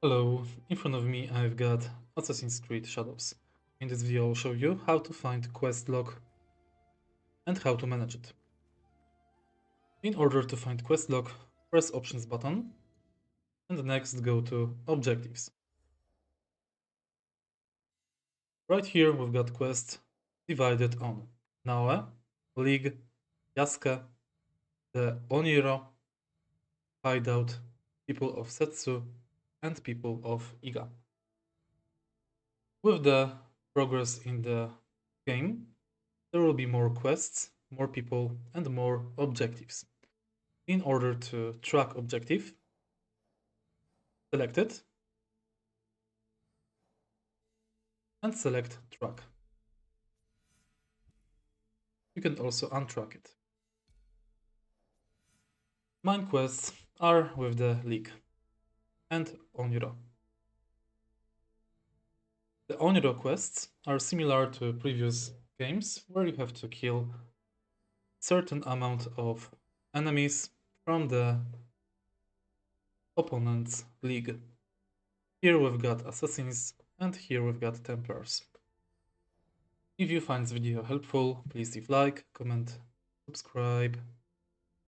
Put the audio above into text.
Hello, in front of me I've got Assassin's Creed Shadows. In this video I'll show you how to find quest log and how to manage it. In order to find quest log, press Options button and next go to Objectives. Right here we've got quests divided on Naoe, League, Yasuke, the Oniro, Hideout, People of Setsu, and People of Iga. With the progress in the game, there will be more quests, more people, and more objectives. In order to track objective, select it and select track. You can also untrack it. Main quests are with the League and Oniro. The Oniro quests are similar to previous games where you have to kill certain amount of enemies from the opponent's league. Here we've got assassins and here we've got templars. If you find this video helpful, please leave like, comment, subscribe,